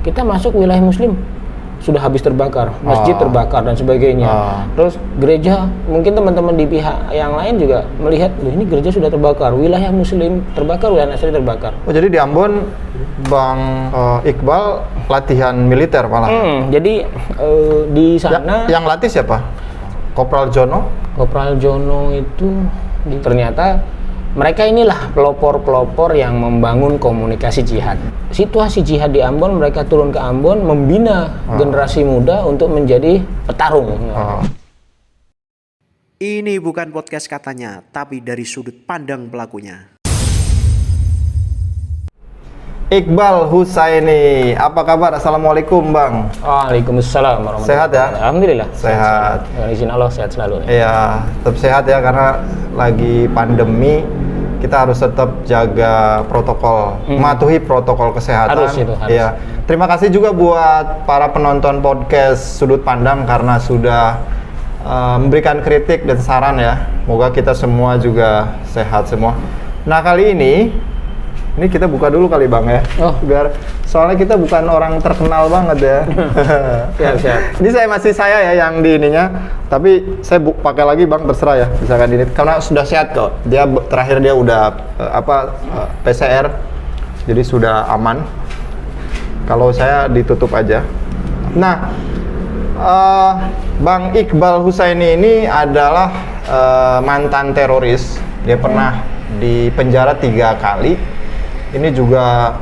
kita masuk wilayah muslim sudah habis terbakar, masjid terbakar dan sebagainya. Terus gereja, mungkin teman-teman di pihak yang lain juga melihat, ini gereja sudah terbakar, wilayah muslim terbakar, wilayah Nasrani terbakar. Oh, jadi di Ambon Bang Iqbal latihan militer malah. Jadi di sana yang latih siapa? Kopral Jono? Kopral Jono itu ternyata mereka inilah pelopor-pelopor yang membangun komunikasi jihad. Situasi jihad di Ambon, mereka turun ke Ambon membina generasi muda untuk menjadi petarung. Ini bukan podcast katanya, tapi dari sudut pandang pelakunya. Iqbal Husaini, apa kabar? Assalamualaikum Bang. Waalaikumsalam warahmatullahi Sehat ya? Alhamdulillah. Sehat. Dengan izin Allah sehat selalu. Iya, tetap sehat ya karena lagi pandemi. Kita harus tetap jaga protokol, mematuhi protokol kesehatan. Harus itu, harus. Iya. Terima kasih juga buat para penonton podcast Sudut Pandang karena sudah memberikan kritik dan saran ya. Semoga kita semua juga sehat semua. Nah, kali ini kita buka dulu kali Bang ya. Biar soalnya kita bukan orang terkenal banget ya. Siap. Ini masih saya ya yang di ininya, tapi saya pakai lagi Bang, terserah ya. Misalkan ini karena sudah sehat kok. Dia terakhir dia udah PCR. Jadi sudah aman. Kalau saya ditutup aja. Nah, Bang Iqbal Husaini ini adalah mantan teroris. Dia pernah di penjara 3 kali. Ini juga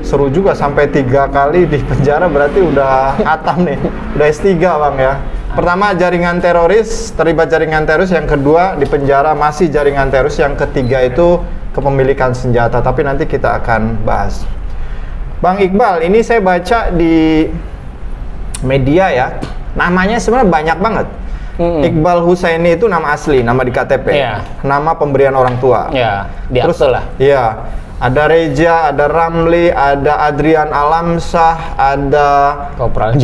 seru juga, sampai 3 kali di penjara berarti udah khatam nih, udah S3 Bang ya. Pertama jaringan teroris, terlibat jaringan teroris, yang kedua di penjara masih jaringan teroris, yang ketiga itu kepemilikan senjata, tapi nanti kita akan bahas. Bang Iqbal, ini saya baca di media ya, namanya sebenarnya banyak banget. Iqbal Husaini itu nama asli, nama di KTP, nama pemberian orang tua. Di akte lah. Iya. Ada Reja, ada Ramli, ada Adrian Alamsah, ada Kopral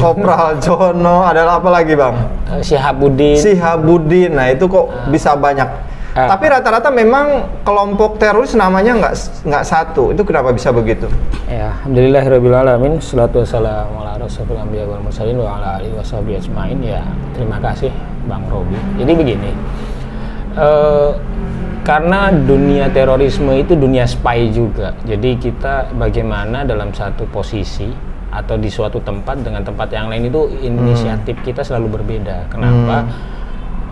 Jono, ada apa lagi Bang? Sihabuddin. Nah itu kok bisa banyak. Tapi rata-rata memang kelompok teroris namanya nggak satu. Itu kenapa bisa begitu? Ya, alhamdulillahirabbil alamin. Shalatu wassalamu ala rasulil anbiya wal mursalin wa ala alihi washabihi ajmain. Ya, terima kasih Bang Robi. Jadi begini. Karena dunia terorisme itu dunia spy juga. Jadi kita bagaimana dalam satu posisi atau di suatu tempat dengan tempat yang lain itu inisiatif kita selalu berbeda. Kenapa?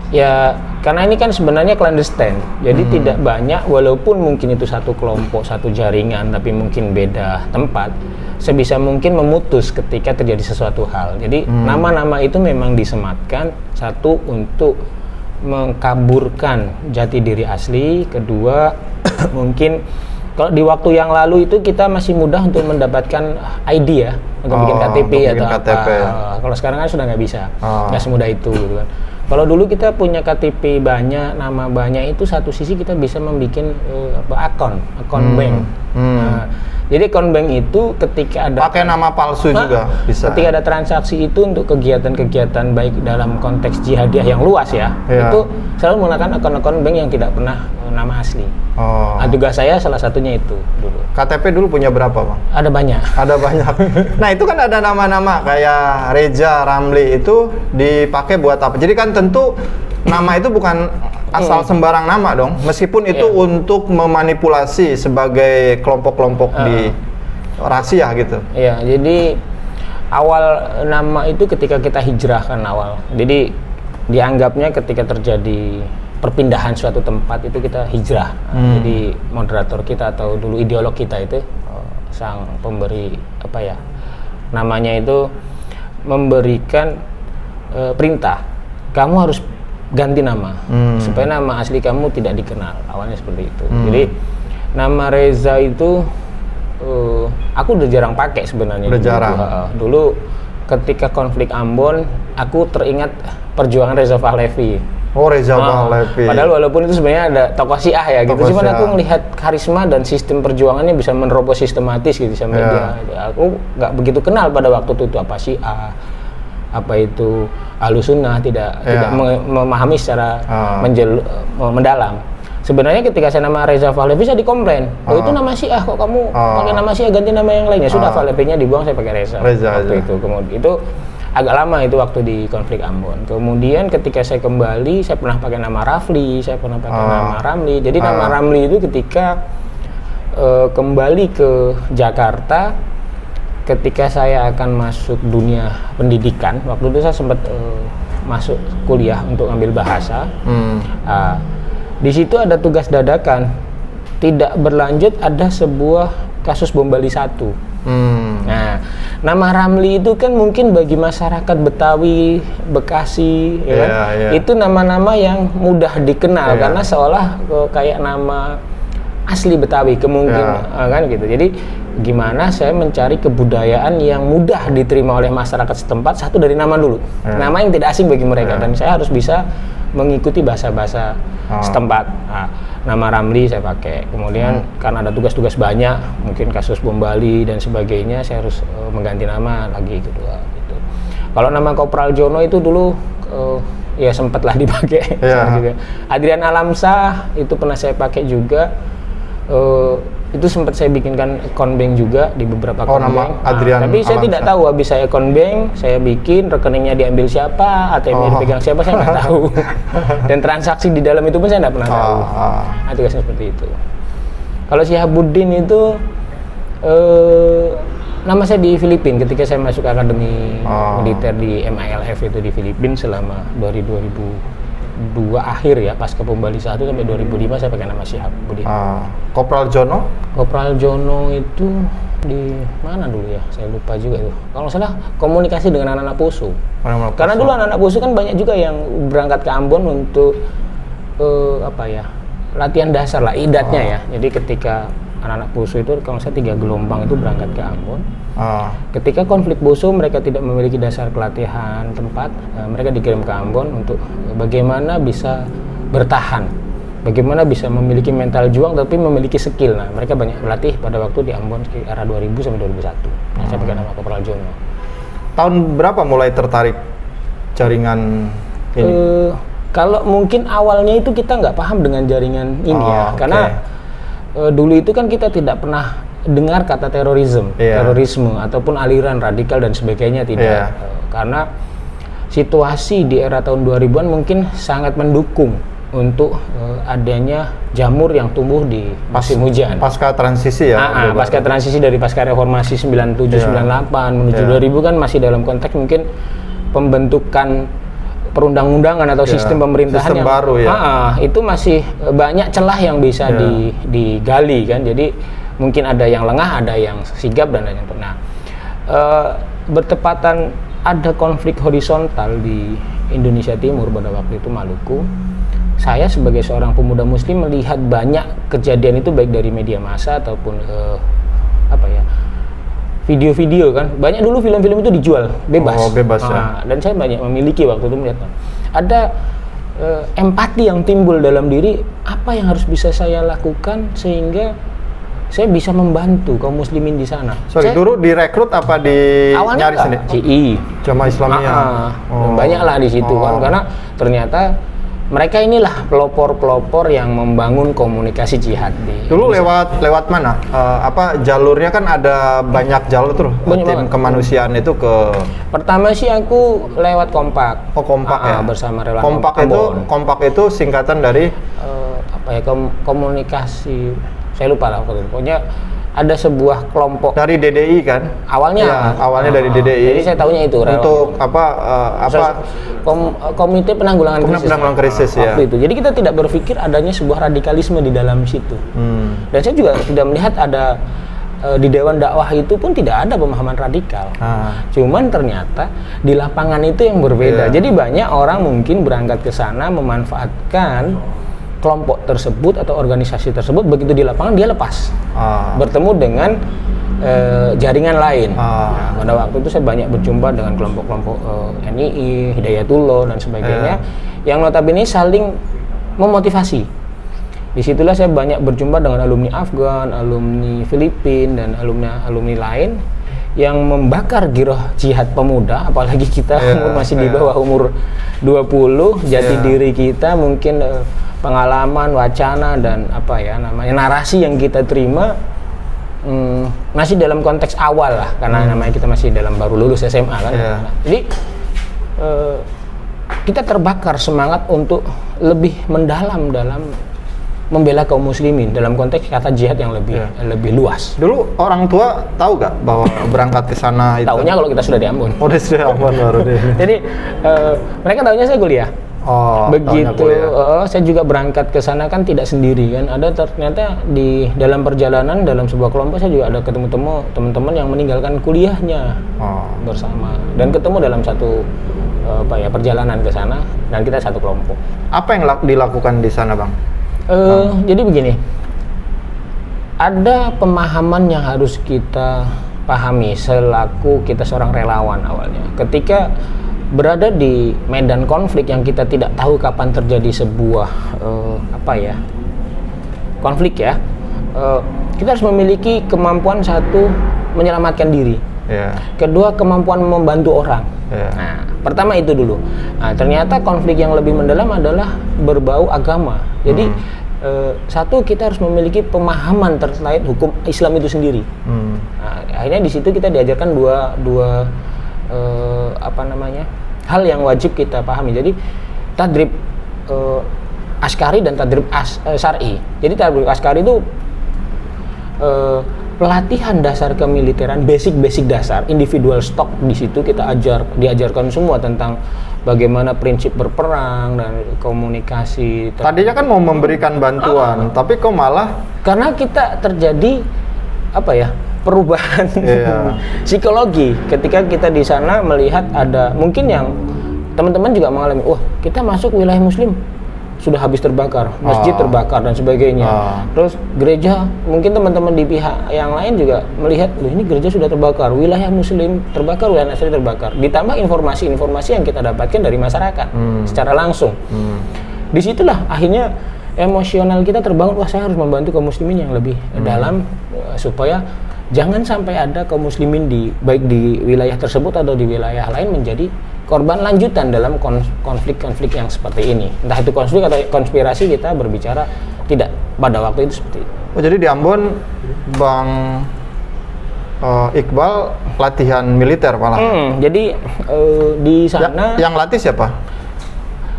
Ya karena ini kan sebenarnya clandestine. Jadi tidak banyak, walaupun mungkin itu satu kelompok, satu jaringan, tapi mungkin beda tempat. Sebisa mungkin memutus ketika terjadi sesuatu hal. Jadi nama-nama itu memang disematkan, satu untuk mengkaburkan jati diri asli, kedua mungkin kalau di waktu yang lalu itu kita masih mudah untuk mendapatkan ID ya, untuk bikin KTP atau KTP. Kalau sekarang kan sudah nggak bisa, nggak semudah itu gitu kan. Kalau dulu kita punya KTP banyak, nama banyak, itu satu sisi kita bisa membuat akun bank. Jadi akun bank itu ketika ada pakai nama palsu juga bisa. Ketika ada transaksi itu untuk kegiatan-kegiatan baik dalam konteks jihadiyah yang luas ya, itu selalu menggunakan akun-akun bank yang tidak pernah nama asli. Nah, tugas saya salah satunya itu dulu. KTP dulu punya berapa Bang? Ada banyak. Nah itu kan ada nama-nama kayak Reja, Ramli, itu dipakai buat apa? Jadi kan tentu nama itu bukan asal sembarang nama dong, meskipun itu untuk memanipulasi sebagai kelompok-kelompok di rahasia gitu. Iya, jadi awal nama itu ketika kita hijrahkan awal. Jadi dianggapnya ketika terjadi perpindahan suatu tempat itu kita hijrah. Jadi moderator kita atau dulu ideolog kita itu sang pemberi namanya itu memberikan perintah, kamu harus ganti nama supaya nama asli kamu tidak dikenal. Awalnya seperti itu. Jadi nama Reza itu aku udah jarang pakai sebenarnya. Udah jarang. Dulu ketika konflik Ambon, aku teringat perjuangan Reza Pahlavi. Oh, Reza Pahlavi. Padahal walaupun itu sebenarnya ada tokoh Syiah ya gitu. Cuman aku melihat karisma dan sistem perjuangannya bisa menerobos sistematis gitu sama dia. Aku nggak begitu kenal pada waktu itu apa Syiah, apa itu Ahlussunnah, tidak memahami secara mendalam. sebenarnya ketika saya nama Reza Pahlavi saya dikomplain, oh itu nama Syiah kok kamu pakai nama Syiah ganti nama yang lainnya. Sudah Pahlavinya dibuang, saya pakai Reza waktu itu. Kemudian itu agak lama itu waktu di konflik Ambon. Kemudian ketika saya kembali, saya pernah pakai nama Rafli, saya pernah pakai nama Ramli. Jadi nama Ramli itu ketika kembali ke Jakarta, ketika saya akan masuk dunia pendidikan, waktu itu saya sempat masuk kuliah untuk ambil bahasa. Di situ ada tugas dadakan, tidak berlanjut, ada sebuah kasus bom Bali 1. Nah, nama Ramli itu kan mungkin bagi masyarakat Betawi, Bekasi, ya kan? Itu nama-nama yang mudah dikenal karena seolah kayak nama asli Betawi kemungkinan, kan gitu. Jadi gimana saya mencari kebudayaan yang mudah diterima oleh masyarakat setempat, satu dari nama dulu, nama yang tidak asing bagi mereka, dan saya harus bisa mengikuti bahasa-bahasa setempat. Nah, nama Ramli saya pakai. Kemudian karena ada tugas-tugas banyak, mungkin kasus bom Bali dan sebagainya, saya harus mengganti nama lagi kedua gitu. Kalau nama Kopral Jono itu dulu ya sempatlah dipakai. Adrian Alamsah itu pernah saya pakai juga. Itu sempat saya bikinkan account bank juga di beberapa account bank. Tapi saya tidak tahu, habis saya account bank, saya bikin, rekeningnya diambil siapa, ATM-nya dipegang siapa, saya nggak tahu. Dan transaksi di dalam itu pun saya nggak pernah tahu. Nah, tugasnya seperti itu. Kalau Syihabuddin itu nama saya di Filipina ketika saya masuk akademi militer di MILF itu di Filipina selama dari 2002 akhir ya, pasca bom Bali 1 sampai 2005 saya pakai nama Syihabuddin. Kopral Jono? Kopral Jono itu di mana dulu ya? Saya lupa juga itu. Kalau nggak salah komunikasi dengan anak-anak Poso. Karena dulu anak-anak Poso kan banyak juga yang berangkat ke Ambon untuk latihan dasar lah, idatnya ya. Jadi ketika anak-anak Poso itu kalau saya 3 gelombang itu berangkat ke Ambon. Ketika konflik Poso mereka tidak memiliki dasar pelatihan tempat, mereka dikirim ke Ambon untuk bagaimana bisa bertahan, bagaimana bisa memiliki mental juang tapi memiliki skill. Nah, mereka banyak berlatih pada waktu di Ambon era 2000 sampai 2001. Nah, saya pakai nama Kopral Jono. Tahun berapa mulai tertarik jaringan ini? Kalau mungkin awalnya itu kita nggak paham dengan jaringan ini karena dulu itu kan kita tidak pernah dengar kata terorisme ataupun aliran radikal dan sebagainya, tidak. Karena situasi di era tahun 2000-an mungkin sangat mendukung untuk adanya jamur yang tumbuh di musim hujan. Pasca transisi ya? Pasca transisi dari pasca reformasi 97-98 menuju 2000 kan masih dalam konteks mungkin pembentukan perundang-undangan atau sistem pemerintahan sistem yang baru ya. Itu masih banyak celah yang bisa digali kan. Jadi mungkin ada yang lengah, ada yang sigap dan ada yang pernah. Bertepatan ada konflik horizontal di Indonesia Timur pada waktu itu, Maluku. Saya sebagai seorang pemuda muslim melihat banyak kejadian itu baik dari media massa ataupun video-video kan. Banyak dulu film-film itu dijual bebas. Bebas ya. Dan saya banyak memiliki waktu itu melihat ada empati yang timbul dalam diri, apa yang harus bisa saya lakukan sehingga saya bisa membantu kaum muslimin di sana. Dulu direkrut apa di nyari sendiri? CI, Jamaah Islamiyah. Banyak lah di situ kan, karena ternyata mereka inilah pelopor-pelopor yang membangun komunikasi jihad di dulu lewat mana? Jalurnya kan ada banyak jalur tuh. Tim kemanusiaan itu ke. Pertama sih aku lewat Kompak. Kompak ya. Bersama relawan Kompak itu singkatan dari komunikasi. Saya lupa lah pokoknya ada sebuah kelompok dari DDI kan awalnya. Awalnya dari DDI. Jadi saya tahunya itu untuk komite penanggulangan krisis ya. Waktu itu. Jadi kita tidak berpikir adanya sebuah radikalisme di dalam situ. Dan saya juga tidak melihat ada di Dewan Dakwah itu pun tidak ada pemahaman radikal. Cuman ternyata di lapangan itu yang berbeda. Jadi banyak orang mungkin berangkat ke sana memanfaatkan kelompok tersebut atau organisasi tersebut, begitu di lapangan dia lepas bertemu dengan jaringan lain. Nah, pada waktu itu saya banyak berjumpa dengan kelompok-kelompok NII, Hidayatullah dan sebagainya yang notabene saling memotivasi. Disitulah saya banyak berjumpa dengan alumni Afgan, alumni Filipina dan alumni lain yang membakar giroh jihad pemuda, apalagi kita umur masih di bawah umur 20, jati diri kita mungkin pengalaman, wacana dan apa ya namanya narasi yang kita terima masih dalam konteks awal lah, karena namanya kita masih baru lulus SMA kan. Jadi kita terbakar semangat untuk lebih mendalam dalam membela kaum muslimin dalam konteks kata jihad yang lebih luas. Dulu orang tua tahu gak bahwa berangkat ke sana itu? Taunya kalau kita sudah di Ambon. Oh, sudah Ambon baru deh. Jadi mereka taunya saya kuliah. Oh, begitu saya juga berangkat ke sana kan tidak sendiri kan, ada ternyata di dalam perjalanan dalam sebuah kelompok saya juga ada ketemu teman-teman yang meninggalkan kuliahnya bersama dan ketemu dalam satu perjalanan ke sana dan kita satu kelompok. Apa yang dilakukan di sana, Bang? Jadi begini, ada pemahaman yang harus kita pahami selaku kita seorang relawan awalnya. Ketika berada di medan konflik yang kita tidak tahu kapan terjadi sebuah konflik ya, kita harus memiliki kemampuan satu menyelamatkan diri, kedua kemampuan membantu orang. Nah, pertama itu dulu. Nah, ternyata konflik yang lebih mendalam adalah berbau agama. Jadi satu kita harus memiliki pemahaman terkait hukum Islam itu sendiri. Nah, akhirnya di situ kita diajarkan dua hal yang wajib kita pahami. Jadi tadrib askari dan tadrib syar'i. Jadi tadrib askari itu pelatihan dasar kemiliteran, basic dasar, individual stock. Di situ kita diajarkan semua tentang bagaimana prinsip berperang dan komunikasi. Tadinya kan mau memberikan bantuan, tapi kok malah karena kita terjadi perubahan psikologi ketika kita di sana melihat ada mungkin yang teman-teman juga mengalami, wah kita masuk wilayah muslim sudah habis terbakar, masjid terbakar dan sebagainya. Terus gereja, mungkin teman-teman di pihak yang lain juga melihat, loh ini gereja sudah terbakar, wilayah muslim terbakar, wilayah nasrani terbakar. Ditambah informasi-informasi yang kita dapatkan dari masyarakat secara langsung. Disitulah akhirnya emosional kita terbangun, wah saya harus membantu kaum muslimin yang lebih dalam supaya jangan sampai ada kaum muslimin baik di wilayah tersebut atau di wilayah lain menjadi korban lanjutan dalam konflik-konflik yang seperti ini. Entah itu konflik atau konspirasi, kita berbicara tidak pada waktu itu seperti itu. Oh, jadi di Ambon Bang Iqbal latihan militer malah. Jadi di sana yang latih siapa?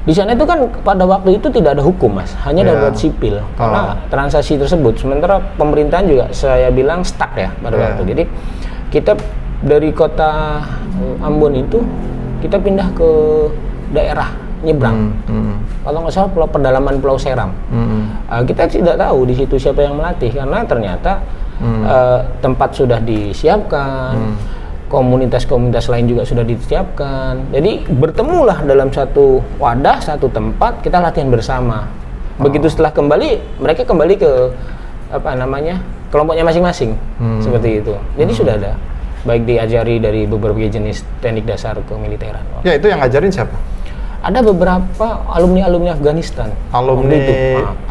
Di sana itu kan pada waktu itu tidak ada hukum, Mas, hanya darurat sipil karena transaksi tersebut. Sementara pemerintahan juga saya bilang stuck ya pada waktu. Jadi kita dari kota Ambon itu kita pindah ke daerah nyebrang. Kalau nggak salah pedalaman Pulau Seram. Kita tidak tahu di situ siapa yang melatih karena ternyata tempat sudah disiapkan. Komunitas-komunitas lain juga sudah disiapkan. Jadi bertemulah dalam satu wadah, satu tempat, kita latihan bersama. Begitu setelah kembali, mereka kembali ke kelompoknya masing-masing. Seperti itu. Jadi sudah ada baik diajari dari beberapa jenis teknik dasar kemiliteran. Ya, itu yang ngajarin siapa? Ada beberapa alumni Afghanistan. Alumni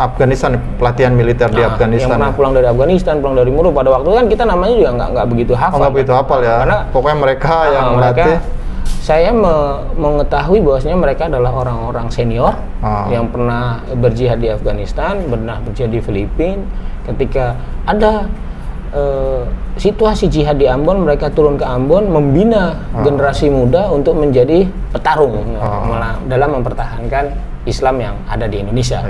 Afghanistan, pelatihan militer di Afghanistan. Yang pernah pulang dari Afghanistan, pulang dari Muru. Pada waktu kan kita namanya juga nggak begitu hafal. Nggak begitu hafal ya. Karena pokoknya mereka yang melatih. Saya mengetahui bahwasanya mereka adalah orang-orang senior yang pernah berjihad di Afghanistan, pernah berjihad di Filipina. Ketika ada situasi jihad di Ambon, mereka turun ke Ambon membina generasi muda untuk menjadi petarung dalam mempertahankan Islam yang ada di Indonesia.